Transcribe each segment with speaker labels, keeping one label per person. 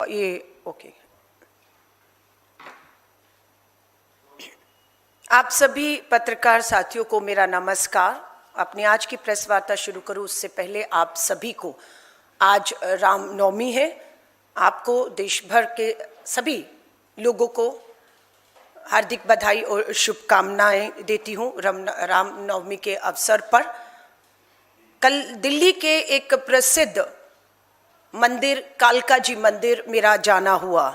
Speaker 1: ये ओके। आप सभी पत्रकार साथियों को मेरा नमस्कार। अपनी आज की प्रेस वार्ता शुरू करूं उससे पहले आप सभी को आज रामनवमी है। आपको देश भर के सभी लोगों को हार्दिक बधाई और शुभकामनाएं देती हूं रामनवमी के अवसर पर। कल दिल्ली के एक प्रसिद्ध मंदिर कालका जी मंदिर मेरा जाना हुआ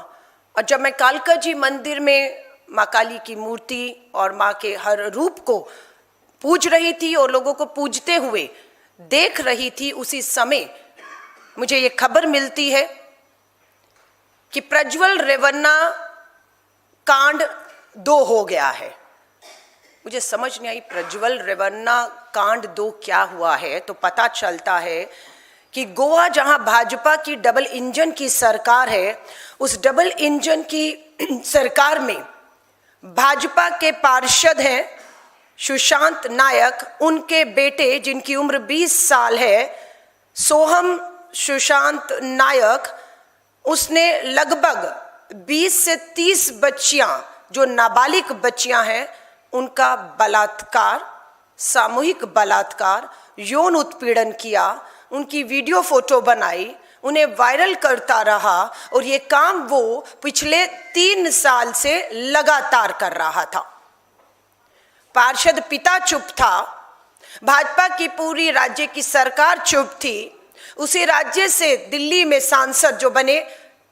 Speaker 1: और जब मैं कालका जी मंदिर में माँ काली की मूर्ति और माँ के हर रूप को पूज रही थी और लोगों को पूजते हुए देख रही थी, उसी समय मुझे ये खबर मिलती है कि प्रज्वल रेवन्ना कांड 2 हो गया है। मुझे समझ नहीं आई प्रज्वल रेवन्ना कांड 2 क्या हुआ है। तो पता चलता है कि गोवा जहां भाजपा की डबल इंजन की सरकार है, उस डबल इंजन की सरकार में भाजपा के पार्षद हैं सुशांत नायक, उनके बेटे जिनकी उम्र 20 साल है, सोहम सुशांत नायक, उसने लगभग 20 से 30 बच्चियां जो नाबालिग बच्चियां हैं उनका बलात्कार, सामूहिक बलात्कार, यौन उत्पीड़न किया, उनकी वीडियो फोटो बनाई, उन्हें वायरल करता रहा और ये काम वो पिछले 3 साल से लगातार कर रहा था। पार्षद पिता चुप था, भाजपा की पूरी राज्य की सरकार चुप थी। उसी राज्य से दिल्ली में सांसद जो बने,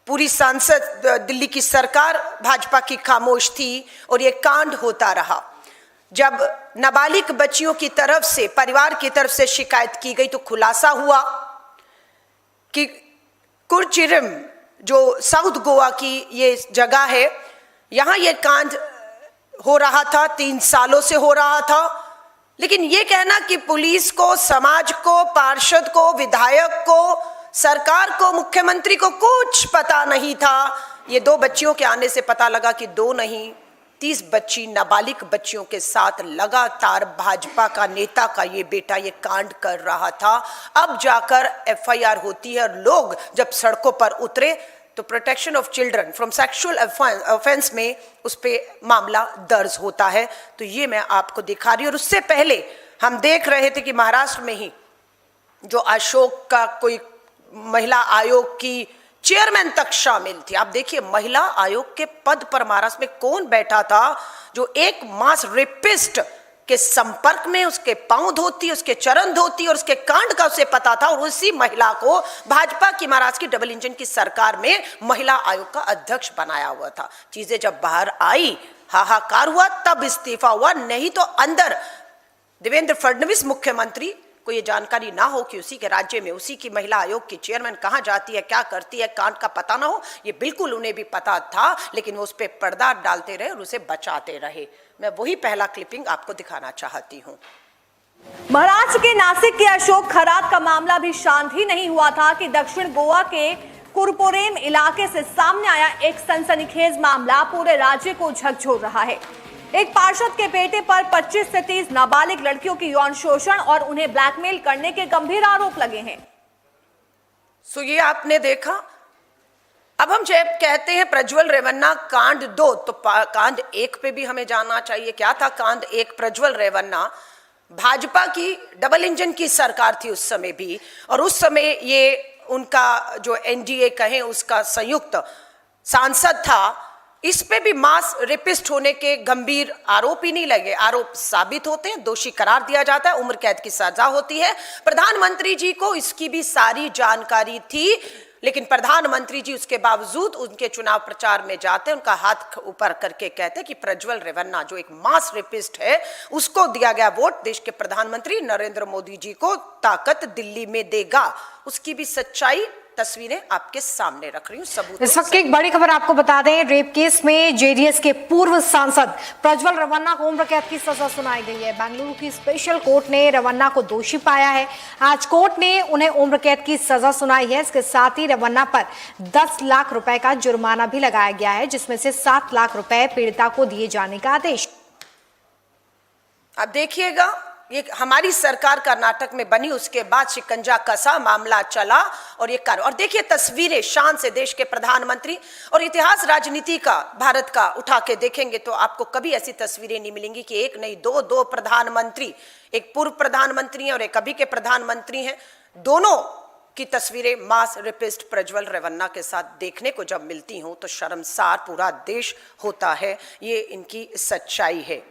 Speaker 1: पूरी सांसद दिल्ली की सरकार भाजपा की खामोश थी और ये कांड होता रहा। जब नाबालिग बच्चियों की तरफ से, परिवार की तरफ से शिकायत की गई तो खुलासा हुआ कि कुर्चिरम जो साउथ गोवा की ये जगह है, यहाँ ये कांड हो रहा था, 3 सालों से हो रहा था। लेकिन ये कहना कि पुलिस को, समाज को, पार्षद को, विधायक को, सरकार को, मुख्यमंत्री को कुछ पता नहीं था। ये 2 बच्चियों के आने से पता लगा कि 2 नहीं 30 बच्ची, नाबालिग बच्चियों के साथ लगातार भाजपा का नेता का ये बेटा ये कांड कर रहा था। अब जाकर एफआईआर होती है और लोग जब सड़कों पर उतरे तो protection of children from sexual offence में उस पर मामला दर्ज होता है। तो ये मैं आपको दिखा रही हूँ। और उससे पहले हम देख रहे थे कि महाराष्ट्र में ही जो अशोक का कोई महिला आयोग की चेयरमैन तक शामिल थी। आप देखिए महिला आयोग के पद पर महाराष्ट्र में कौन बैठा था जो एक मास रेपिस्ट के संपर्क में उसके पांव धोती, उसके चरण धोती और उसके कांड का उसे पता था। और उसी महिला को भाजपा की महाराष्ट्र की डबल इंजन की सरकार में महिला आयोग का अध्यक्ष बनाया हुआ था। चीजें जब बाहर आई, हाहाकार हुआ, तब इस्तीफा हुआ। नहीं तो अंदर देवेंद्र फडणवीस मुख्यमंत्री को ये जानकारी ना हो कि उसी के राज्य में उसी की महिला आयोग की चेयरमैन कहाँ जाती है, क्या करती है, कांड का पता ना हो, ये बिल्कुल उन्हें भी पता था। लेकिन वो उस पर पर्दा डालते रहे और उसे बचाते रहे। मैं वही पहला क्लिपिंग आपको दिखाना चाहती हूँ।
Speaker 2: महाराष्ट्र के नासिक के अशोक खरात का मामला भी शांत ही नहीं हुआ था कि दक्षिण गोवा के कुरपोरेम इलाके से सामने आया एक सनसनीखेज मामला पूरे राज्य को झकझोर रहा है। एक पार्षद के बेटे पर 25 से 30 नाबालिग लड़कियों की यौन शोषण और उन्हें ब्लैकमेल करने के गंभीर आरोप लगे हैं।
Speaker 1: सो ये आपने देखा। अब हम जब कहते हैं प्रज्वल रेवन्ना कांड 2, तो कांड 1 पे भी हमें जानना चाहिए क्या था कांड 1। प्रज्वल रेवन्ना भाजपा की डबल इंजन की सरकार थी उस समय भी, और उस समय ये उनका जो एनडीए कहें उसका संयुक्त सांसद था। इस पे भी मास रेपिस्ट होने के गंभीर आरोप ही नहीं लगे। आरोप साबित होते हैं, दोषी करार दिया जाता है, उम्र कैद की सजा होती है। प्रधानमंत्री जी को इसकी भी सारी जानकारी थी, लेकिन प्रधानमंत्री जी उसके बावजूद उनके चुनाव प्रचार में जाते, उनका हाथ ऊपर करके कहते कि प्रज्वल रेवन्ना जो एक मास रेपिस्ट है उसको दिया गया वोट देश के प्रधानमंत्री नरेंद्र मोदी जी को ताकत दिल्ली में देगा। उसकी भी सच्चाई तस्वीरें आपके सामने रख रही हूं, सबूत।
Speaker 3: इस वक्त एक बड़ी खबर आपको बता दें, रेप केस में जेडीएस के पूर्व सांसद प्रज्वल रेवन्ना को उम्र कैद की सजा सुनाई गई है। बेंगलुरु की स्पेशल कोर्ट ने रेवन्ना को दोषी पाया है। आज कोर्ट ने उन्हें उम्र कैद की सजा सुनाई है। इसके साथ ही रेवन्ना पर 10 लाख रुपए का जुर्माना भी लगाया गया है, जिसमें से 7 लाख रुपए पीड़िता को दिए जाने का आदेश।
Speaker 1: अब देखिएगा ये हमारी सरकार कर्नाटक में बनी, उसके बाद शिकंजा कसा, मामला चला और ये कर। और देखिए तस्वीरें शान से देश के प्रधानमंत्री, और इतिहास राजनीति का भारत का उठा के देखेंगे तो आपको कभी ऐसी तस्वीरें नहीं मिलेंगी कि एक नहीं दो प्रधानमंत्री, एक पूर्व प्रधानमंत्री हैं और एक अभी के प्रधानमंत्री हैं, दोनों की तस्वीरें मास रेपिस्ट प्रज्वल रेवन्ना के साथ देखने को जब मिलती हों तो शर्मसार पूरा देश होता है। ये इनकी सच्चाई है।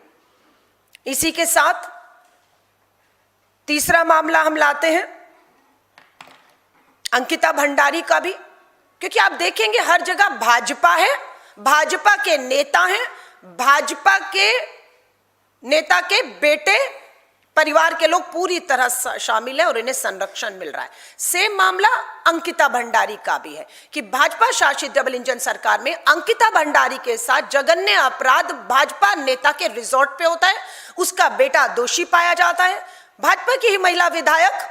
Speaker 1: इसी के साथ तीसरा मामला हम लाते हैं अंकिता भंडारी का भी, क्योंकि आप देखेंगे हर जगह भाजपा है, भाजपा के नेता हैं, भाजपा के नेता के बेटे परिवार के लोग पूरी तरह शामिल हैं और इन्हें संरक्षण मिल रहा है। सेम मामला अंकिता भंडारी का भी है कि भाजपा शासित डबल इंजन सरकार में अंकिता भंडारी के साथ जघन्य अपराध भाजपा नेता के रिजॉर्ट पे होता है, उसका बेटा दोषी पाया जाता है, भाजपा की ही महिला विधायक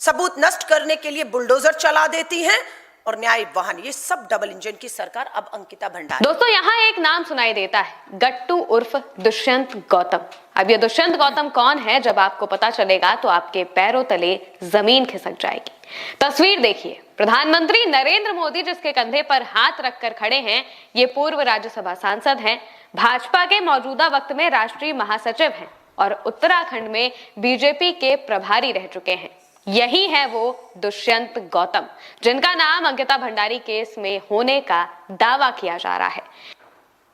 Speaker 1: सबूत नष्ट करने के लिए बुलडोजर चला देती हैं और न्याय वाहन, ये सब डबल इंजन की सरकार। अब अंकिता भंडारी।
Speaker 4: दोस्तों यहाँ एक नाम सुनाई देता है, गट्टू उर्फ दुष्यंत गौतम। अब ये दुष्यंत गौतम कौन है, जब आपको पता चलेगा तो आपके पैरों तले जमीन खिसक जाएगी। तस्वीर देखिए, प्रधानमंत्री नरेंद्र मोदी जिसके कंधे पर हाथ रखकर खड़े हैं, ये पूर्व राज्यसभा सांसद हैं, भाजपा के मौजूदा वक्त में राष्ट्रीय महासचिव हैं और उत्तराखंड में बीजेपी के प्रभारी रह चुके हैं। यही है वो दुष्यंत गौतम जिनका नाम अंकिता भंडारी केस में होने का दावा किया जा रहा है।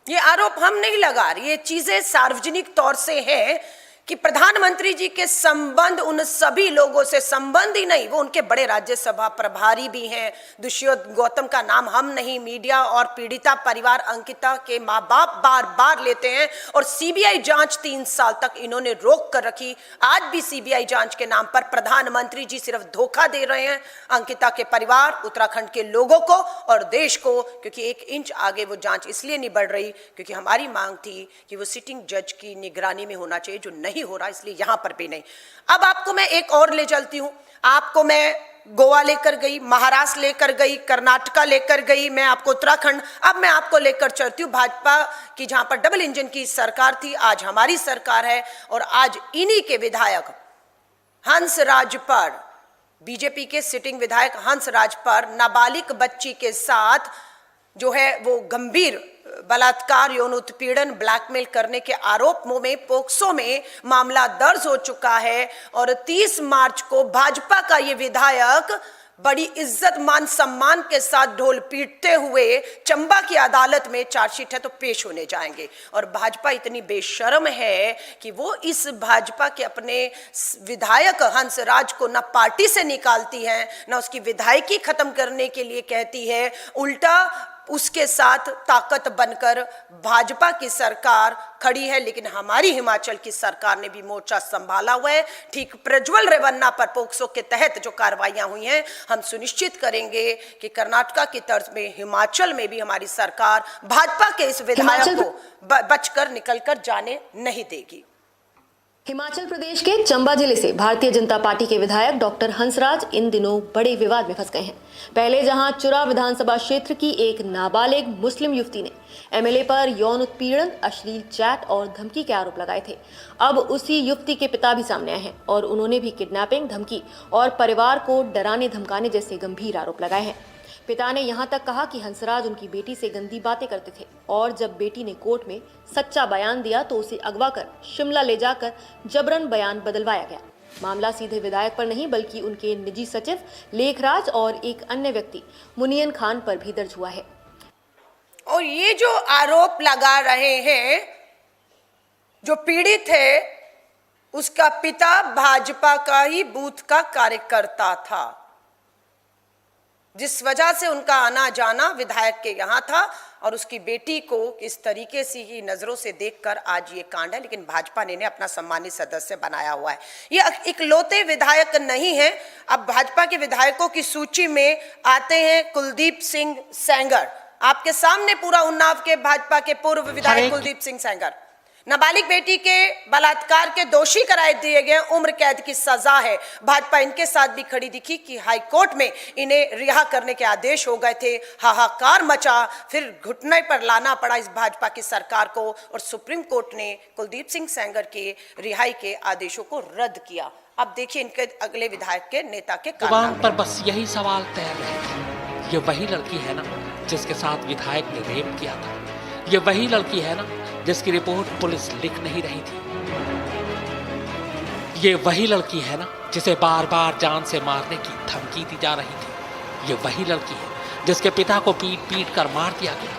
Speaker 1: ये आरोप हम नहीं लगा रहे, ये चीजें सार्वजनिक तौर से हैं कि प्रधानमंत्री जी के संबंध उन सभी लोगों से संबंध ही नहीं, वो उनके बड़े राज्यसभा प्रभारी भी हैं। दुष्यंत गौतम का नाम हम नहीं, मीडिया और पीड़िता परिवार अंकिता के माँ बाप बार बार लेते हैं और सीबीआई जांच 3 साल तक इन्होंने रोक कर रखी। आज भी सीबीआई जांच के नाम पर प्रधानमंत्री जी सिर्फ धोखा दे रहे हैं अंकिता के परिवार, उत्तराखंड के लोगों को और देश को, क्योंकि 1 इंच आगे वो जांच इसलिए नहीं बढ़ रही क्योंकि हमारी मांग थी कि वो सिटिंग जज की निगरानी में होना चाहिए, जो नहीं हो रहा, इसलिए यहां पर भी नहीं। अब आपको मैं एक और ले चलती हूं, आपको मैं गोवा लेकर गई, महाराष्ट्र लेकर गई, कर्नाटका लेकर गई, मैं आपको उत्तराखंड, अब मैं आपको लेकर चलती हूं भाजपा की, जहां पर डबल इंजन की सरकार थी, आज हमारी सरकार है और आज इन्हीं के विधायक हंसराज पर, बीजेपी के सिटिंग विधायक हंसराज पर नाबालिग बच्ची के साथ जो है वो गंभीर बलात्कार, यौन उत्पीड़न, ब्लैकमेल करने के आरोप में पोक्सो में मामला दर्ज हो चुका है और 30 मार्च को भाजपा का ये विधायक बड़ी इज्जत मान सम्मान के साथ ढोल पीटते हुए चंबा की अदालत में, चार्जशीट है तो पेश होने जाएंगे। और भाजपा इतनी बेशर्म है कि वो इस भाजपा के अपने विधायक हंसराज को न पार्टी से निकालती है, न उसकी विधायकी खत्म करने के लिए कहती है, उल्टा उसके साथ ताकत बनकर भाजपा की सरकार खड़ी है। लेकिन हमारी हिमाचल की सरकार ने भी मोर्चा संभाला हुआ है। ठीक प्रज्वल रेवन्ना पर पोक्सो के तहत जो कार्रवाइयां हुई हैं, हम सुनिश्चित करेंगे कि कर्नाटका की तर्ज में हिमाचल में भी हमारी सरकार भाजपा के इस विधायक को बचकर निकलकर जाने नहीं देगी।
Speaker 5: हिमाचल प्रदेश के चंबा जिले से भारतीय जनता पार्टी के विधायक डॉक्टर हंसराज इन दिनों बड़े विवाद में फंस गए हैं। पहले जहां चुरा विधानसभा क्षेत्र की एक नाबालिग मुस्लिम युवती ने एमएलए पर यौन उत्पीड़न, अश्लील चैट और धमकी के आरोप लगाए थे, अब उसी युवती के पिता भी सामने आए हैं और उन्होंने भी किडनैपिंग, धमकी और परिवार को डराने धमकाने जैसे गंभीर आरोप लगाए हैं। पिता ने यहां तक कहा कि हंसराज उनकी बेटी से गंदी बातें करते थे और जब बेटी ने कोर्ट में सच्चा बयान दिया तो उसे अगवा कर शिमला ले जाकर जबरन बयान बदलवाया गया। मामला सीधे विधायक पर नहीं बल्कि उनके निजी सचिव लेखराज और एक अन्य व्यक्ति मुनियन खान पर भी दर्ज हुआ है।
Speaker 1: और ये जो आरोप लगा रहे हैं, जो पीड़ित है उसका पिता भाजपा का ही बूथ का कार्यकर्ता था, जिस वजह से उनका आना जाना विधायक के यहाँ था और उसकी बेटी को इस तरीके से ही नजरों से देखकर आज ये कांड है। लेकिन भाजपा ने इन्हें अपना सम्मानित सदस्य बनाया हुआ है। ये इकलौते विधायक नहीं है। अब भाजपा के विधायकों की सूची में आते हैं कुलदीप सिंह सेंगर, आपके सामने पूरा उन्नाव के भाजपा के पूर्व विधायक कुलदीप सिंह सेंगर। नाबालिग बेटी के बलात्कार के दोषी करार दिए गए, उम्र कैद की सजा है। भाजपा इनके साथ भी खड़ी दिखी कि हाईकोर्ट में इन्हें रिहा करने के आदेश हो गए थे। हाहाकार मचा, फिर घुटने पर लाना पड़ा इस भाजपा की सरकार को और सुप्रीम कोर्ट ने कुलदीप सिंह सेंगर के रिहाई के आदेशों को रद्द किया। अब देखिए इनके अगले विधायक के नेता के
Speaker 6: जुबान पर बस यही सवाल तैर रहे थे, ये वही लड़की है ना जिसके साथ विधायक ने रेप किया था? ये वही लड़की है ना जिसकी रिपोर्ट पुलिस लिख नहीं रही थी? ये वही लड़की है ना जिसे बार बार जान से मारने की धमकी दी जा रही थी? ये वही लड़की है जिसके पिता को पीट पीट कर मार दिया गया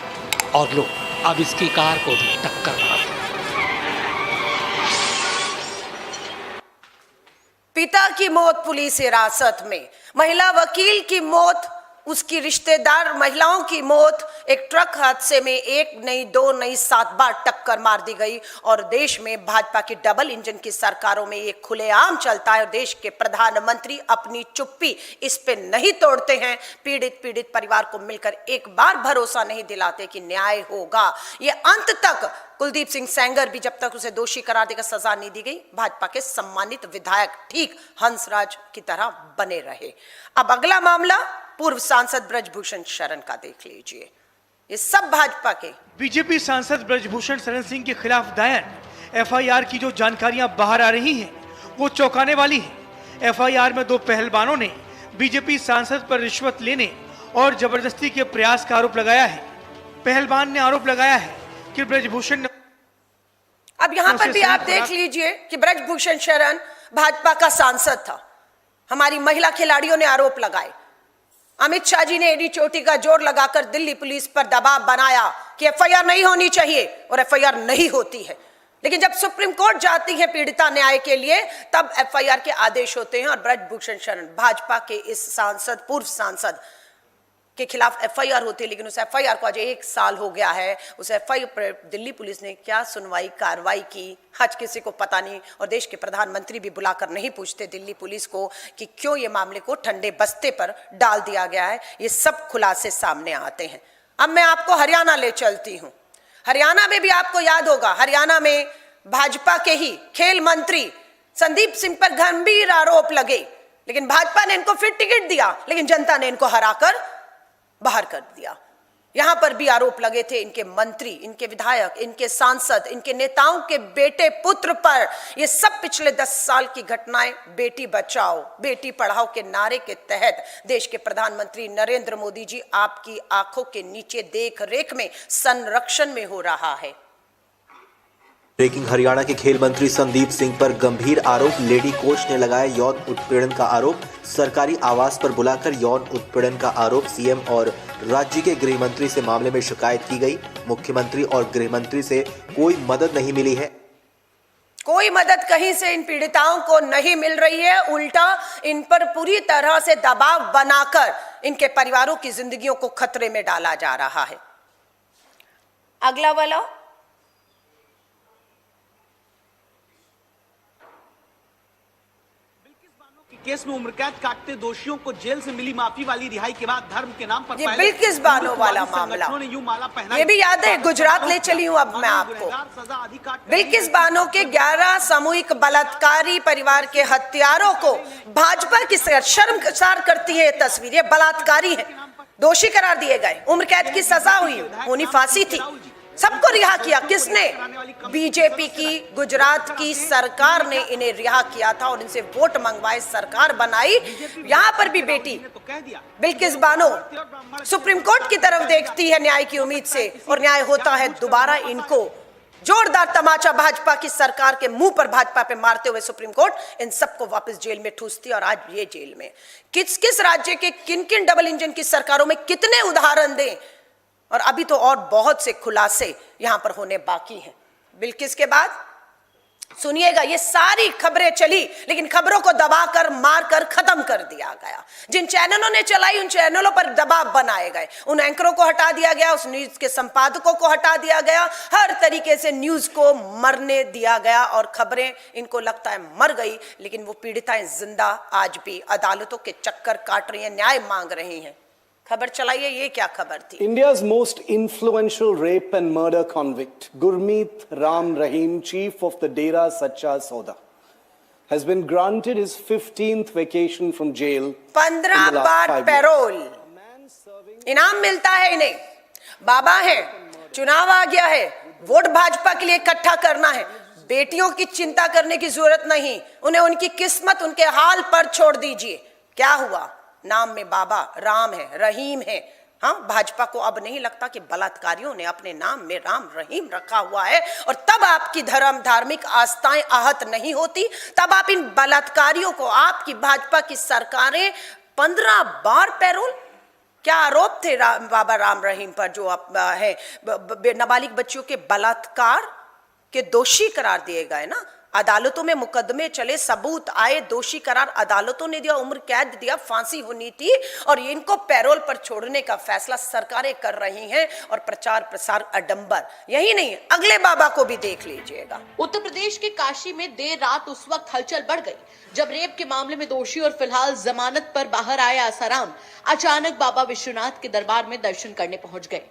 Speaker 6: और लो अब इसकी कार को भी टक्कर मार दी।
Speaker 1: पिता की मौत पुलिस हिरासत में, महिला वकील की मौत, उसकी रिश्तेदार महिलाओं की मौत, एक ट्रक हादसे में एक नहीं दो नहीं 7 बार टक्कर मार दी गई। और देश में भाजपा की डबल इंजन की सरकारों में ये खुलेआम चलता है और देश के प्रधानमंत्री अपनी चुप्पी इस पे नहीं तोड़ते हैं। पीड़ित परिवार को मिलकर एक बार भरोसा नहीं दिलाते कि न्याय होगा। ये अंत तक कुलदीप सिंह सेंगर भी जब तक उसे दोषी करार देकर सजा नहीं दी गई, भाजपा के सम्मानित विधायक ठीक हंसराज की तरह बने रहे। अब अगला मामला पूर्व सांसद ब्रजभूषण शरण का देख लीजिए। ये सब भाजपा के
Speaker 7: बीजेपी सांसद ब्रजभूषण शरण सिंह के खिलाफ दायर एफआईआर की जो जानकारियां बाहर आ रही हैं वो चौंकाने वाली हैं। एफआईआर में 2 पहलवानों ने बीजेपी सांसद पर रिश्वत लेने और जबरदस्ती के प्रयास का आरोप लगाया है। पहलवान ने आरोप लगाया है कि ब्रजभूषण ने
Speaker 1: अब यहां पर भी आप देख लीजिए कि ब्रजभूषण शरण भाजपा का सांसद था। हमारी महिला खिलाड़ियों ने आरोप लगाए। अमित शाह जी ने एडी चोटी का जोर लगाकर दिल्ली पुलिस पर दबाव बनाया कि एफआईआर नहीं होनी चाहिए और एफआईआर नहीं होती है। लेकिन जब सुप्रीम कोर्ट जाती है पीड़िता न्याय के लिए तब एफआईआर के आदेश होते हैं और ब्रजभूषण शरण भाजपा के इस सांसद, पूर्व सांसद के खिलाफ एफआईआर होती है। लेकिन उस एफआईआर को आज 1 साल हो गया है। उस एफआईआर पर दिल्ली पुलिस ने क्या सुनवाई कार्रवाई की, आज किसी को पता नहीं। और देश के प्रधानमंत्री भी बुलाकर नहीं पूछते दिल्ली पुलिस को कि क्यों ये मामले को ठंडे बस्ते पर डाल दिया गया है। ये सब खुलासे सामने आते हैं। अब मैं आपको हरियाणा ले चलती हूँ। हरियाणा में भी आपको याद होगा, हरियाणा में भाजपा के ही खेल मंत्री संदीप सिंह पर गंभीर आरोप लगे, लेकिन भाजपा ने इनको फिर टिकट दिया, लेकिन जनता ने इनको हराकर बाहर कर दिया। यहां पर भी आरोप लगे थे इनके मंत्री, इनके विधायक, इनके सांसद, इनके नेताओं के बेटे पुत्र पर। ये सब पिछले 10 साल की घटनाएं बेटी बचाओ बेटी पढ़ाओ के नारे के तहत देश के प्रधानमंत्री नरेंद्र मोदी जी आपकी आंखों के नीचे देख रेख में संरक्षण में हो रहा है।
Speaker 8: ब्रेकिंग, हरियाणा के खेल मंत्री संदीप सिंह पर गंभीर आरोप, लेडी कोच ने लगाया यौन उत्पीड़न का आरोप, सरकारी आवास पर बुलाकर यौन उत्पीड़न का आरोप, सीएम और राज्य के गृह मंत्री से मामले में शिकायत की गई। मुख्यमंत्री और गृह मंत्री से कोई मदद नहीं मिली है।
Speaker 1: कोई मदद कहीं से इन पीड़िताओं को नहीं मिल रही है, उल्टा इन पर पूरी तरह से दबाव बनाकर इनके परिवारों की जिंदगियों को खतरे में डाला जा रहा है। अगला वाला,
Speaker 9: केस में उम्र कैद काटते दोषियों को जेल से मिली माफी वाली रिहाई के बाद धर्म के नाम पर
Speaker 1: ये बिल्किस बानो वाला मामला, ये भी याद है? गुजरात ले चली हूं अब मैं आपको। बिल्किस बानो के 11 सामूहिक बलात्कारी परिवार के हत्यारों को भाजपा की शर्मसार करती है ये तस्वीर। ये बलात्कारी है, दोषी करार दिए गए, उम्र कैद की सजा हुई, होनी फांसी थी, सबको रिहा किया। किसने? बीजेपी की गुजरात की सरकार ने इन्हें रिहा किया था और इनसे वोट मंगवाए, सरकार बनाई। यहां पर भी बेटी बिल्किस बानो सुप्रीम कोर्ट की तरफ देखती है न्याय की उम्मीद से, और न्याय होता है दोबारा इनको जोरदार तमाचा भाजपा की सरकार के मुंह पर भाजपा पे मारते हुए सुप्रीम कोर्ट इन सबको वापस जेल में ठूसती है। और आज ये जेल में किस किस राज्य के किन किन डबल इंजन की सरकारों में कितने उदाहरण दें, और अभी तो और बहुत से खुलासे यहां पर होने बाकी हैं। बिल्किस के बाद सुनिएगा, ये सारी खबरें चली, लेकिन खबरों को दबाकर मारकर खत्म कर दिया गया। जिन चैनलों ने चलाई उन चैनलों पर दबाव बनाए गए, उन एंकरों को हटा दिया गया, उस न्यूज के संपादकों को हटा दिया गया, हर तरीके से न्यूज को मरने दिया गया। और खबरें इनको लगता है मर गई, लेकिन वो पीड़िताएं जिंदा आज भी अदालतों के चक्कर काट रही हैं, न्याय मांग रही हैं। खबर चलाइए, ये क्या खबर थी?
Speaker 10: India's most influential rape and murder convict, Gurmeet Ram Rahim, chief of the Dera Sacha Sauda, has been granted his 15th vacation from jail.
Speaker 1: 15 बार पैरोल, इनाम मिलता है इन्हें। बाबा है, चुनाव आ गया है, वोट भाजपा के लिए इकट्ठा करना है, बेटियों की चिंता करने की जरूरत नहीं, उन्हें उनकी किस्मत उनके हाल पर छोड़ दीजिए। क्या हुआ? नाम में बाबा राम है, रहीम है। हाँ, भाजपा को अब नहीं लगता कि बलात्कारियों ने अपने नाम में राम रहीम रखा हुआ है, और तब आपकी धार्मिक आस्थाएं आहत नहीं होती। तब आप इन बलात्कारियों को, आपकी भाजपा की सरकारें 15 बार पैरोल। क्या आरोप थे बाबा राम रहीम पर, जो है नाबालिग बच्चियों के बलात्कार के दोषी करार दिए गए ना। अदालतों में मुकदमे चले, सबूत आए, दोषी करार अदालतों ने दिया, उम्र कैद दिया, फांसी होनी थी, और इनको पैरोल पर छोड़ने का फैसला सरकारें कर रही हैं। और प्रचार प्रसार अडंबर। यही नहीं, अगले बाबा को भी देख लीजिएगा।
Speaker 11: उत्तर प्रदेश के काशी में देर रात उस वक्त हलचल बढ़ गई जब रेप के मामले में दोषी और फिलहाल जमानत पर बाहर आए आसाराम अचानक बाबा विश्वनाथ के दरबार में दर्शन करने पहुंच गए।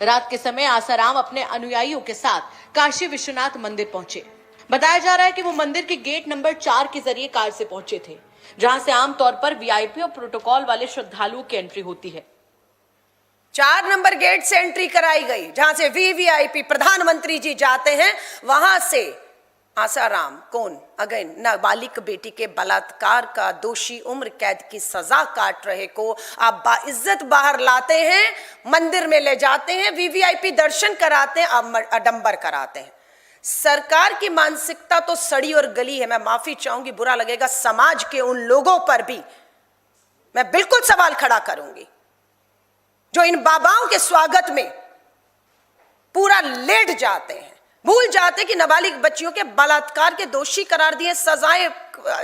Speaker 11: रात के समय आसाराम अपने अनुयायियों के साथ काशी विश्वनाथ मंदिर पहुंचे। बताया जा रहा है कि वो मंदिर के गेट नंबर 4 के जरिए कार से पहुंचे थे, जहां से आमतौर पर वीआईपी और प्रोटोकॉल वाले श्रद्धालुओं की एंट्री होती है।
Speaker 1: 4 नंबर गेट से एंट्री कराई गई, जहां से वीवीआईपी प्रधानमंत्री जी जाते हैं। वहां से आसाराम, कौन, अगेन नाबालिग बेटी के बलात्कार का दोषी, उम्र कैद की सजा काट रहे को आप बाइज्जत बाहर लाते हैं, मंदिर में ले जाते हैं, वीवीआईपी दर्शन कराते हैं, आडंबर कराते हैं। सरकार की मानसिकता तो सड़ी और गली है। मैं माफी चाहूंगी, बुरा लगेगा, समाज के उन लोगों पर भी मैं बिल्कुल सवाल खड़ा करूंगी जो इन बाबाओं के स्वागत में पूरा लेट जाते हैं, भूल जाते कि नाबालिग बच्चियों के बलात्कार के दोषी करार दिए, सजाएं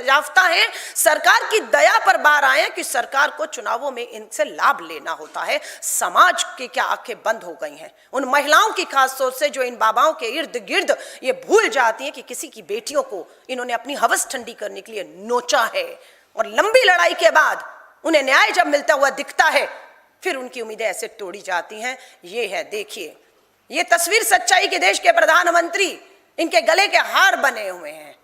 Speaker 1: याफ्ता हैं, सरकार की दया पर बाहर आए कि सरकार को चुनावों में इनसे लाभ लेना होता है। समाज की क्या आंखें बंद हो गई हैं? उन महिलाओं की खास तौर से जो इन बाबाओं के इर्द गिर्द ये भूल जाती हैं कि किसी की बेटियों को इन्होंने अपनी हवस ठंडी करने के लिए नोचा है, और लंबी लड़ाई के बाद उन्हें न्याय जब मिलता हुआ दिखता है, फिर उनकी उम्मीदें ऐसे तोड़ी जाती हैं। ये है, देखिए, ये तस्वीर सच्चाई के देश के प्रधानमंत्री इनके गले के हार बने हुए हैं,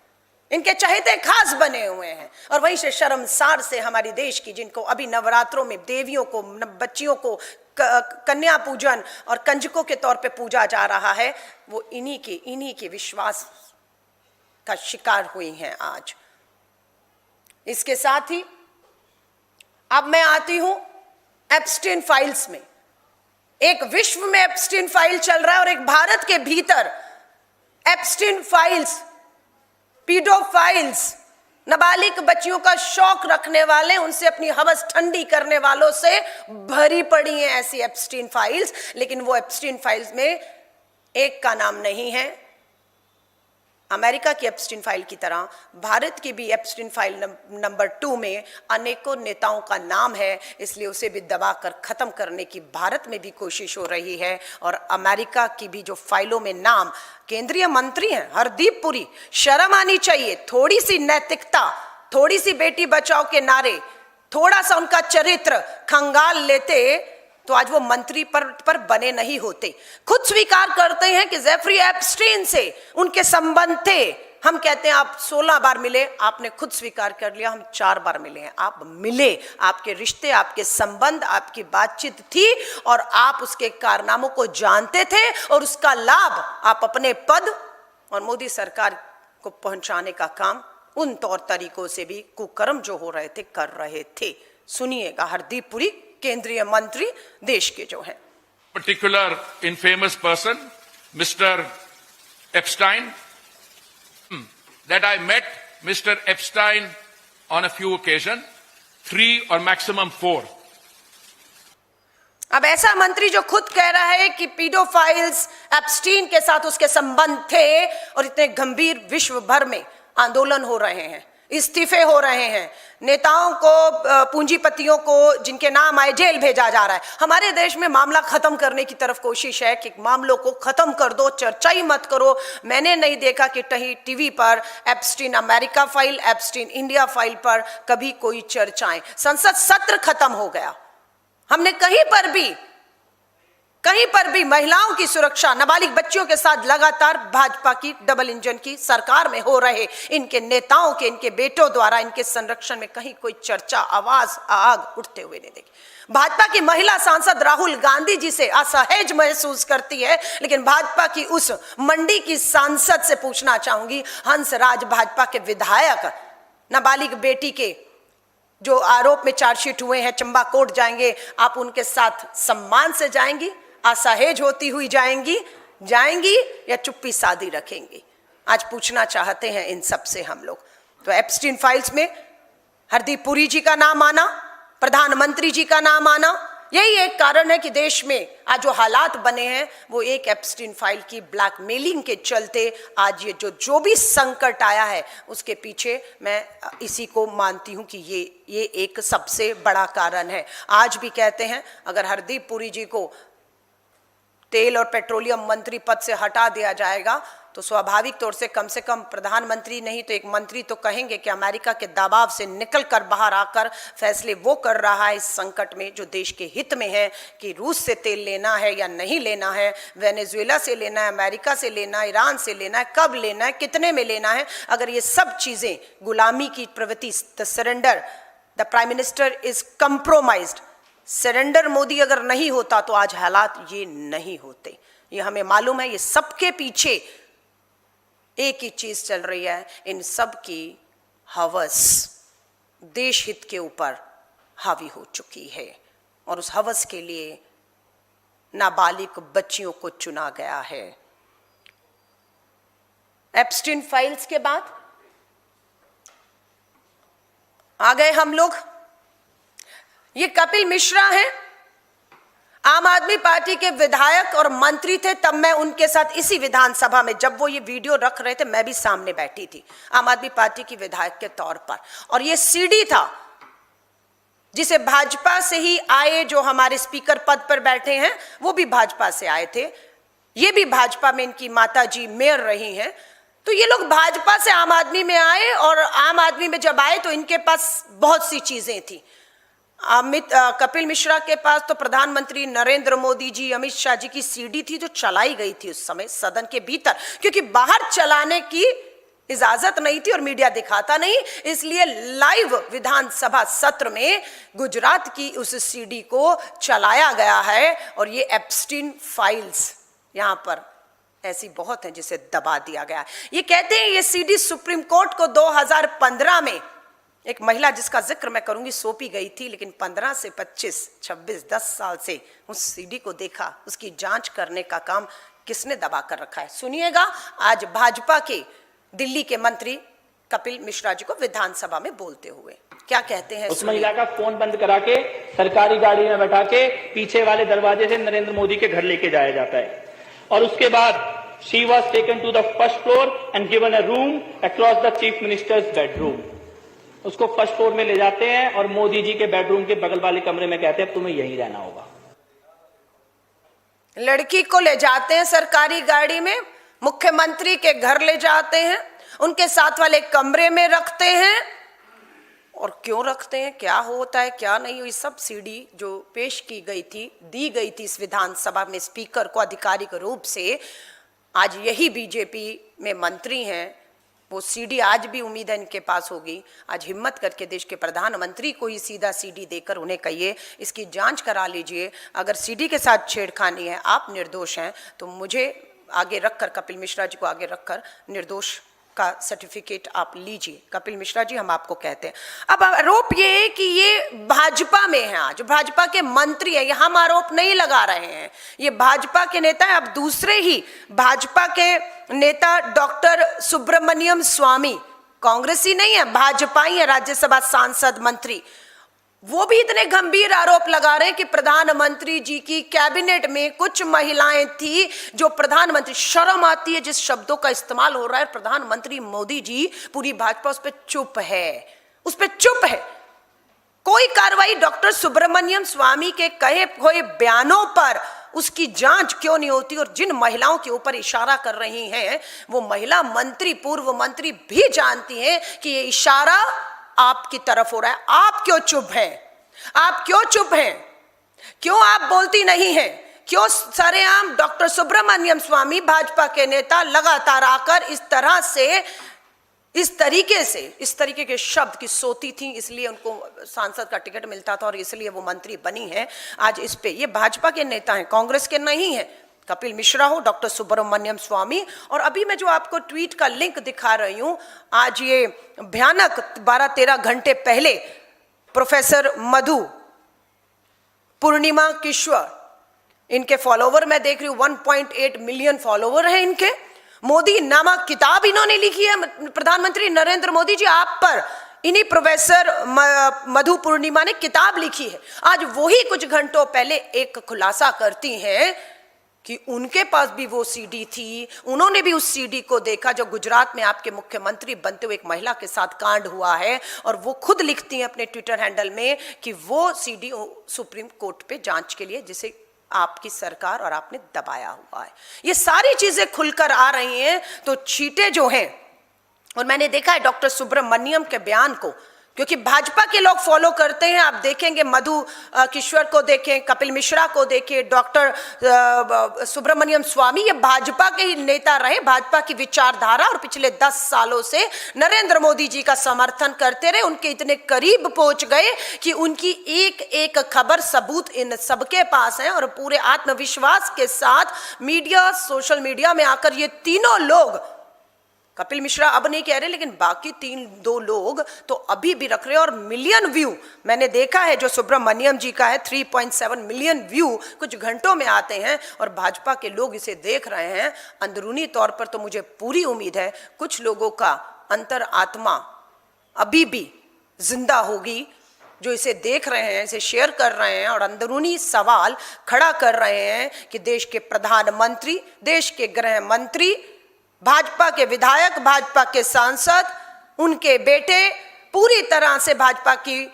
Speaker 1: इनके चहेते खास बने हुए हैं, और वहीं से शर्मसार से हमारे देश की, जिनको अभी नवरात्रों में देवियों को, बच्चियों को कन्या पूजन और कंजकों के तौर पे पूजा जा रहा है, वो इन्हीं के विश्वास का शिकार हुई हैं आज। इसके साथ ही अब मैं आती हूं एप्स्टीन फाइल्स में। एक विश्व में एप्स्टीन फाइल चल रहा है और एक भारत के भीतर एप्स्टीन फाइल्स, पीडोफाइल्स, नाबालिग बच्चियों का शौक रखने वाले, उनसे अपनी हवस ठंडी करने वालों से भरी पड़ी हैं ऐसी एप्स्टीन फाइल्स। लेकिन वो एप्स्टीन फाइल्स में एक का नाम नहीं है। अमेरिका की एप्स्टीन फाइल की तरह भारत की भी एप्स्टीन फाइल नंबर 2 में अनेकों नेताओं का नाम है, इसलिए उसे भी दबाकर खत्म करने की भारत में भी कोशिश हो रही है। और अमेरिका की भी जो फाइलों में नाम केंद्रीय मंत्री हैं हरदीप पुरी, शर्म आनी चाहिए, थोड़ी सी नैतिकता, थोड़ी सी बेटी बचाओ के नारे, थोड़ा सा उनका चरित्र खंगाल लेते तो आज वो मंत्री पर बने नहीं होते। खुद स्वीकार करते हैं कि जेफरी एप्स्टीन से उनके संबंध थे। हम कहते हैं आप 16 बार मिले, आपने खुद स्वीकार कर लिया हम 4 बार मिले हैं। आप मिले, आपके रिश्ते, आपके संबंध, आपकी बातचीत थी, और आप उसके कारनामों को जानते थे, और उसका लाभ आप अपने पद और मोदी सरकार को पहुंचाने का काम उन तौर तरीकों से भी कुकर्म जो हो रहे थे कर रहे थे। सुनिएगा हरदीप पुरी, केंद्रीय मंत्री देश के जो हैं।
Speaker 12: Particular infamous person mister Epstein, that I met Mr. Epstein on a few occasions, 3 or maximum 4.
Speaker 1: अब ऐसा मंत्री जो खुद कह रहा है कि पीडोफाइल्स एप्स्टीन के साथ उसके संबंध थे, और इतने गंभीर विश्व भर में आंदोलन हो रहे हैं, इस्तीफे हो रहे हैं, नेताओं को, पूंजीपतियों को जिनके नाम आए जेल भेजा जा रहा है। हमारे देश में मामला खत्म करने की तरफ कोशिश है कि मामलों को खत्म कर दो, चर्चा ही मत करो। मैंने नहीं देखा कि कहीं टीवी पर Epstein America file, Epstein India file पर कभी कोई चर्चाएं। संसद सत्र खत्म हो गया, हमने कहीं पर भी महिलाओं की सुरक्षा, नाबालिग बच्चियों के साथ लगातार भाजपा की डबल इंजन की सरकार में हो रहे इनके नेताओं के, इनके बेटों द्वारा इनके संरक्षण में कहीं कोई चर्चा, आवाज, आग उठते हुए नहीं देखी। भाजपा की महिला सांसद राहुल गांधी जी से असहज महसूस करती है, लेकिन भाजपा की उस मंडी की सांसद से पूछना चाहूंगी, हंसराज भाजपा के विधायक, नाबालिग बेटी के जो आरोप में चार्जशीट हुए हैं, चंबा कोर्ट जाएंगे, आप उनके साथ सम्मान से जाएंगी, असहज होती हुई जाएंगी या चुप्पी साधी रखेंगी? आज पूछना चाहते हैं इन सब से हम लोग। तो एप्स्टीन फाइल्स में हरदीप पुरी जी का नाम आना, प्रधानमंत्री जी का नाम आना, यही एक कारण है कि देश में आज जो हालात बने हैं वो एक एप्स्टीन फाइल की ब्लैकमेलिंग के चलते आज ये जो भी संकट आया है उसके पीछे मैं इसी को मानती हूं कि ये एक सबसे बड़ा कारण है। आज भी कहते हैं अगर हरदीप पुरी जी को तेल और पेट्रोलियम मंत्री पद से हटा दिया जाएगा तो स्वाभाविक तौर से कम प्रधानमंत्री नहीं तो एक मंत्री तो कहेंगे कि अमेरिका के दबाव से निकलकर बाहर आकर फैसले वो कर रहा है इस संकट में जो देश के हित में है, कि रूस से तेल लेना है या नहीं लेना है, वेनेजुएला से लेना है, अमेरिका से लेना है, ईरान से लेना है, कब लेना है, कितने में लेना है। अगर ये सब चीजें गुलामी की प्रवृत्ति, the surrender, the prime minister is compromised, surrender Modi अगर नहीं होता तो आज हालात ये नहीं होते। ये हमें मालूम है। ये सबके पीछे एक ही चीज चल रही है, इन सब की हवस देश हित के ऊपर हावी हो चुकी है और उस हवस के लिए नाबालिग बच्चियों को चुना गया है। एप्स्टीन फाइल्स के बाद आ गए हम लोग, ये कपिल मिश्रा हैं, आम आदमी पार्टी के विधायक और मंत्री थे। तब मैं उनके साथ इसी विधानसभा में जब वो ये वीडियो रख रहे थे मैं भी सामने बैठी थी आम आदमी पार्टी की विधायक के तौर पर, और ये सीडी था जिसे भाजपा से ही आए जो हमारे स्पीकर पद पर बैठे हैं वो भी भाजपा से आए थे, ये भी भाजपा में इनकी माता जी मेयर रही हैं। तो ये लोग भाजपा से आम आदमी में आए और आम आदमी में जब आए तो इनके पास बहुत सी चीजें थी। कपिल मिश्रा के पास तो प्रधानमंत्री नरेंद्र मोदी जी, अमित शाह जी की सीडी थी जो चलाई गई थी उस समय सदन के भीतर, क्योंकि बाहर चलाने की इजाजत नहीं थी और मीडिया दिखाता नहीं, इसलिए लाइव विधानसभा सत्र में गुजरात की उस सीडी को चलाया गया है। और ये एप्स्टीन फाइल्स यहां पर ऐसी बहुत हैं जिसे दबा दिया गया है। ये कहते हैं ये सीडी सुप्रीम कोर्ट को 2015 में एक महिला जिसका जिक्र मैं करूंगी सौंपी गई थी, लेकिन 15 से 25, 26, 10 साल से उस सीडी को देखा, उसकी जांच करने का काम किसने दबा कर रखा है। सुनिएगा आज भाजपा के दिल्ली के मंत्री कपिल मिश्रा जी को विधानसभा में बोलते हुए क्या कहते हैं।
Speaker 13: उस महिला का फोन बंद करा के सरकारी गाड़ी में बैठा के पीछे वाले दरवाजे से नरेंद्र मोदी के घर लेके जाया जाता है और उसके बाद she was taken to the first floor and given a room across the chief minister's bedroom। उसको फर्स्ट फ्लोर में ले जाते हैं और मोदी जी के बेडरूम के बगल वाले कमरे में कहते हैं तुम्हें यहीं रहना होगा।
Speaker 1: लड़की को ले जाते हैं सरकारी गाड़ी में, मुख्यमंत्री के घर ले जाते हैं, उनके साथ वाले कमरे में रखते हैं। और क्यों रखते हैं, क्या होता है क्या नहीं, ये सब सीडी जो पेश की गई थी, दी गई थी इस विधानसभा में स्पीकर को आधिकारिक रूप से। आज यही बीजेपी में मंत्री हैं, वो सीडी आज भी उम्मीद है इनके पास होगी। आज हिम्मत करके देश के प्रधानमंत्री को ही सीधा सीडी देकर उन्हें कहिए इसकी जांच करा लीजिए। अगर सीडी के साथ छेड़खानी है, आप निर्दोष हैं, तो मुझे आगे रखकर, कपिल मिश्रा जी को आगे रखकर निर्दोष का सर्टिफिकेट आप लीजिए। कपिल मिश्रा जी हम आपको कहते हैं। अब आरोप ये है कि ये भाजपा में है, आज भाजपा के मंत्री है, ये हम आरोप नहीं लगा रहे हैं, ये भाजपा के नेता है। अब दूसरे ही भाजपा के नेता डॉक्टर सुब्रमण्यम स्वामी, कांग्रेसी नहीं है, भाजपा ही है, राज्यसभा सांसद मंत्री, वो भी इतने गंभीर आरोप लगा रहे हैं कि प्रधानमंत्री जी की कैबिनेट में कुछ महिलाएं थी जो प्रधानमंत्री, शर्म आती है जिस शब्दों का इस्तेमाल हो रहा है, प्रधानमंत्री मोदी जी, पूरी भाजपा उस पर चुप है, उस पर चुप है। कोई कार्रवाई डॉक्टर सुब्रमण्यम स्वामी के कहे हुए बयानों पर उसकी जांच क्यों नहीं होती। और जिन महिलाओं के ऊपर इशारा कर रही हैं वो महिला मंत्री, पूर्व मंत्री भी जानती हैं कि ये इशारा आपकी तरफ हो रहा है। आप क्यों चुप हैं, आप क्यों चुप हैं? क्यों आप बोलती नहीं हैं? क्यों सरेआम डॉक्टर सुब्रमण्यम स्वामी भाजपा के नेता लगातार आकर इस तरीके के शब्द की सोती थी, इसलिए उनको सांसद का टिकट मिलता था और इसलिए वो मंत्री बनी है। आज इस पे ये भाजपा के नेता हैं, कांग्रेस के नहीं है। कपिल मिश्रा हो, डॉक्टर सुब्रमण्यम स्वामी, और अभी मैं जो आपको ट्वीट का लिंक दिखा रही हूं, आज ये भयानक 12-13 घंटे पहले प्रोफेसर मधु पूर्णिमा किश्वर, इनके फॉलोवर मैं देख रही हूं 1.8 मिलियन फॉलोवर हैं इनके। मोदी नामक किताब इन्होंने लिखी है, प्रधानमंत्री नरेंद्र मोदी जी आप पर, इन्हीं प्रोफेसर मधु पूर्णिमा ने किताब लिखी है। आज वही कुछ घंटों पहले एक खुलासा करती हैं कि उनके पास भी वो सीडी थी, उन्होंने भी उस सीडी को देखा जो गुजरात में आपके मुख्यमंत्री बनते हुए एक महिला के साथ कांड हुआ है, और वो खुद लिखती हैं अपने ट्विटर हैंडल में कि वो सीडी सुप्रीम कोर्ट पे जांच के लिए, जिसे आपकी सरकार और आपने दबाया हुआ है। ये सारी चीजें खुलकर आ रही हैं, तो चीटे जो हैं, और मैंने देखा है डॉक्टर सुब्रमण्यम के बयान को, क्योंकि भाजपा के लोग फॉलो करते हैं। आप देखेंगे मधु किश्वर को देखें, कपिल मिश्रा को देखें, डॉक्टर सुब्रमण्यम स्वामी, ये भाजपा के ही नेता रहे, भाजपा की विचारधारा, और पिछले 10 सालों से नरेंद्र मोदी जी का समर्थन करते रहे, उनके इतने करीब पहुंच गए कि उनकी एक एक खबर सबूत इन सबके पास है, और पूरे आत्मविश्वास के साथ मीडिया, सोशल मीडिया में आकर ये तीनों लोग, कपिल मिश्रा अब नहीं कह रहे, लेकिन बाकी 3-2 लोग तो अभी भी रख रहे हैं, और मिलियन व्यू मैंने देखा है जो सुब्रमण्यम जी का है, 3.7 मिलियन व्यू कुछ घंटों में आते हैं, और भाजपा के लोग इसे देख रहे हैं। अंदरूनी तौर पर तो मुझे पूरी उम्मीद है कुछ लोगों का अंतर आत्मा अभी भी जिंदा होगी, जो इसे देख रहे हैं, इसे शेयर कर रहे हैं, और अंदरूनी सवाल खड़ा कर रहे हैं कि देश के प्रधानमंत्री, देश के गृह मंत्री, भाजपा के विधायक, भाजपा के सांसद, उनके बेटे पूरी तरह से भाजपा की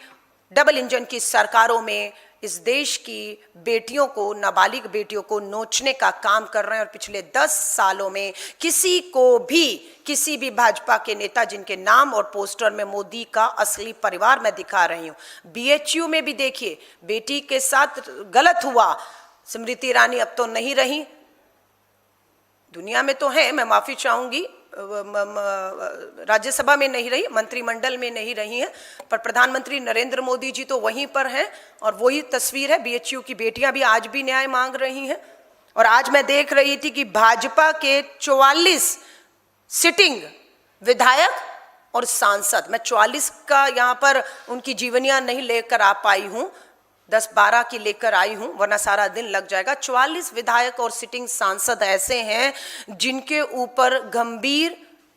Speaker 1: डबल इंजन की सरकारों में इस देश की बेटियों को, नाबालिग बेटियों को नोचने का काम कर रहे हैं। और पिछले 10 सालों में किसी भी भाजपा के नेता जिनके नाम और पोस्टर में मोदी का असली परिवार मैं दिखा रही हूं, BHU में भी देखिए बेटी के साथ गलत हुआ, स्मृति ईरानी अब तो नहीं रही, दुनिया में तो है, मैं माफी चाहूंगी, राज्यसभा में नहीं रही, मंत्रिमंडल में नहीं रही है, पर प्रधानमंत्री नरेंद्र मोदी जी तो वहीं पर हैं, और वही तस्वीर है। BHU की बेटियां भी आज भी न्याय मांग रही हैं। और आज मैं देख रही थी कि भाजपा के 44 सिटिंग विधायक और सांसद, मैं 44 का यहाँ पर उनकी जीवनियां नहीं लेकर आ पाई हूँ, 10-12 की लेकर आई हूं, वरना सारा दिन लग जाएगा। 44 विधायक और सिटिंग सांसद ऐसे हैं जिनके ऊपर गंभीर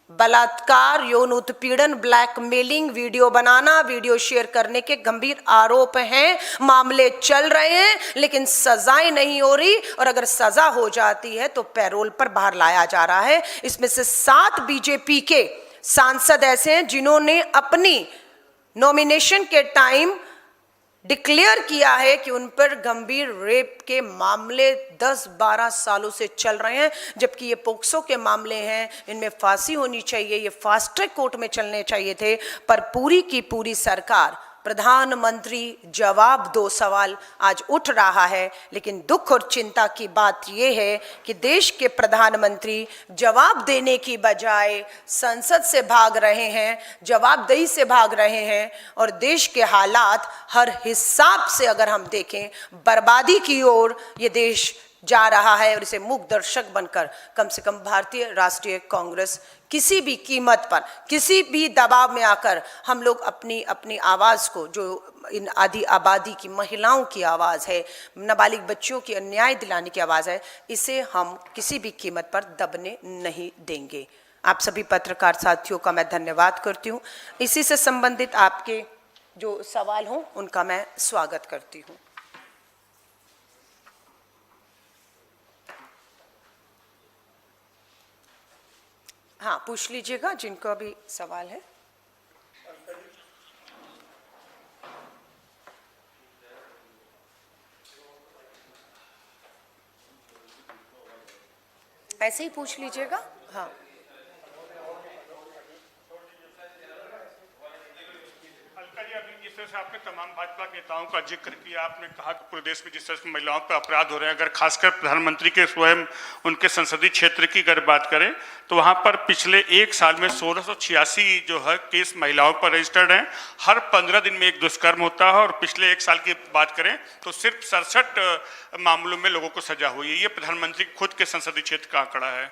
Speaker 1: बलात्कार, यौन उत्पीड़न, ब्लैकमेलिंग, वीडियो बनाना, वीडियो शेयर करने के गंभीर आरोप हैं। मामले चल रहे हैं, लेकिन सजाएं नहीं हो रही, और अगर सजा हो जाती है तो पैरोल पर बाहर लाया जा रहा है। इसमें से 7 बीजेपी के सांसद ऐसे हैं जिन्होंने अपनी नॉमिनेशन के टाइम डिक्लेयर किया है कि उन पर गंभीर रेप के मामले 10-12 सालों से चल रहे हैं, जबकि ये पोक्सो के मामले हैं, इनमें फांसी होनी चाहिए, ये फास्ट ट्रैक कोर्ट में चलने चाहिए थे। पर पूरी की पूरी सरकार, प्रधानमंत्री जवाब दो सवाल आज उठ रहा है। लेकिन दुख और चिंता की बात यह है कि देश के प्रधानमंत्री जवाब देने की बजाय संसद से भाग रहे हैं, जवाबदेही से भाग रहे हैं, और देश के हालात हर हिसाब से अगर हम देखें बर्बादी की ओर ये देश जा रहा है। और इसे मूक दर्शक बनकर कम से कम भारतीय राष्ट्रीय कांग्रेस किसी भी कीमत पर, किसी भी दबाव में आकर हम लोग अपनी अपनी आवाज़ को, जो इन आधी आबादी की महिलाओं की आवाज़ है, नाबालिग बच्चियों की न्याय दिलाने की आवाज़ है, इसे हम किसी भी कीमत पर दबने नहीं देंगे। आप सभी पत्रकार साथियों का मैं धन्यवाद करती हूँ। इसी से संबंधित आपके जो सवाल हों उनका मैं स्वागत करती हूँ। हाँ, पूछ लीजिएगा जिनको भी सवाल है। ऐसे ही पूछ लीजिएगा। हाँ,
Speaker 14: अलका जी, अभी जिस जैसे आपने तमाम भाजपा के नेताओं का जिक्र किया, आपने कहा कि पूरे देश में जिस तरह से महिलाओं पर अपराध हो रहे हैं, अगर खासकर प्रधानमंत्री के स्वयं उनके संसदीय क्षेत्र की अगर बात करें तो वहां पर पिछले एक साल में 1686 जो है केस महिलाओं पर रजिस्टर्ड हैं। हर 15 दिन में एक दुष्कर्म होता है और पिछले एक साल की बात करें तो सिर्फ 67 मामलों में लोगों को सजा हुई है। ये प्रधानमंत्री खुद के संसदीय क्षेत्र का आंकड़ा है।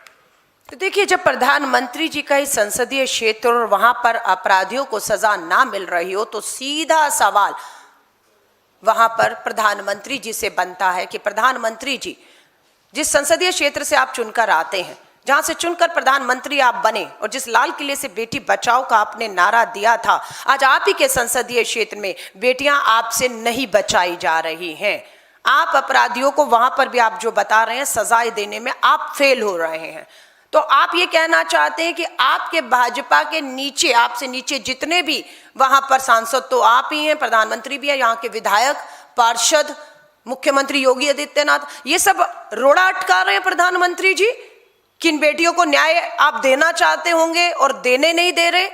Speaker 1: तो देखिए, जब प्रधानमंत्री जी का ही संसदीय क्षेत्र और वहां पर अपराधियों को सजा ना मिल रही हो तो सीधा सवाल वहां पर प्रधानमंत्री जी से बनता है कि प्रधानमंत्री जी जिस संसदीय क्षेत्र से आप चुनकर आते हैं, जहां से चुनकर प्रधानमंत्री आप बने और जिस लाल किले से बेटी बचाओ का आपने नारा दिया था, आज आप ही के संसदीय क्षेत्र में बेटियां आपसे नहीं बचाई जा रही हैं। आप अपराधियों को वहां पर भी आप जो बता रहे हैं सजाएं देने में आप फेल हो रहे हैं। तो आप ये कहना चाहते हैं कि आपके भाजपा के नीचे, आपसे नीचे जितने भी वहां पर सांसद तो आप ही हैं, प्रधानमंत्री भी हैं, यहाँ के विधायक, पार्षद, मुख्यमंत्री योगी आदित्यनाथ, ये सब रोड़ा अटका रहे हैं प्रधानमंत्री जी। किन बेटियों को न्याय आप देना चाहते होंगे और देने नहीं दे रहे,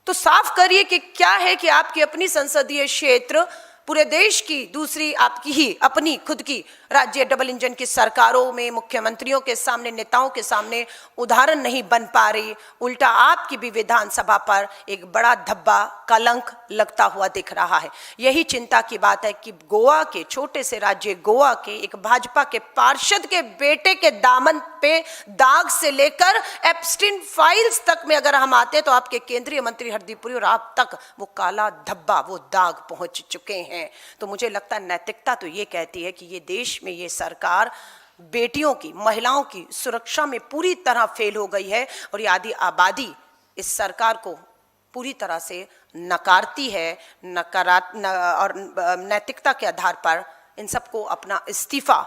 Speaker 1: तो साफ करिए कि क्या है कि आपकी अपनी संसदीय क्षेत्र पूरे देश की दूसरी आपकी ही अपनी खुद की राज्य डबल इंजन की सरकारों में मुख्यमंत्रियों के सामने, नेताओं के सामने उदाहरण नहीं बन पा रही। उल्टा आपकी भी विधानसभा पर एक बड़ा धब्बा, कलंक लगता हुआ दिख रहा है। यही चिंता की बात है कि गोवा के, छोटे से राज्य गोवा के एक भाजपा के पार्षद के बेटे के दामन पे दाग से लेकर एप्स्टीन फाइल्स तक में अगर हम आते हैं तो आपके केंद्रीय मंत्री हरदीप पुरी और आप तक वो काला धब्बा, वो दाग पहुंच चुके हैं। तो मुझे लगता है नैतिकता तो ये कहती है कि ये देश में ये सरकार बेटियों की, महिलाओं की सुरक्षा में पूरी तरह फेल हो गई है और ये आधी आबादी इस सरकार को पूरी तरह से नकारती है। और नैतिकता के आधार पर इन सबको अपना इस्तीफा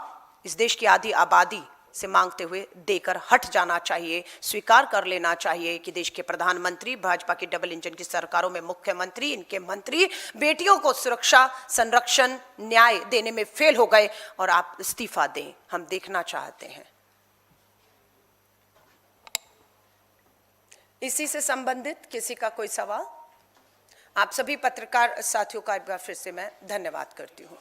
Speaker 1: इस देश की आधी आबादी से मांगते हुए देकर हट जाना चाहिए। स्वीकार कर लेना चाहिए कि देश के प्रधानमंत्री, भाजपा की डबल इंजन की सरकारों में मुख्यमंत्री, इनके मंत्री बेटियों को सुरक्षा, संरक्षण, न्याय देने में फेल हो गए और आप इस्तीफा दें, हम देखना चाहते हैं। इसी से संबंधित किसी का कोई सवाल? आप सभी पत्रकार साथियों का एक बार फिर से मैं धन्यवाद करती हूं।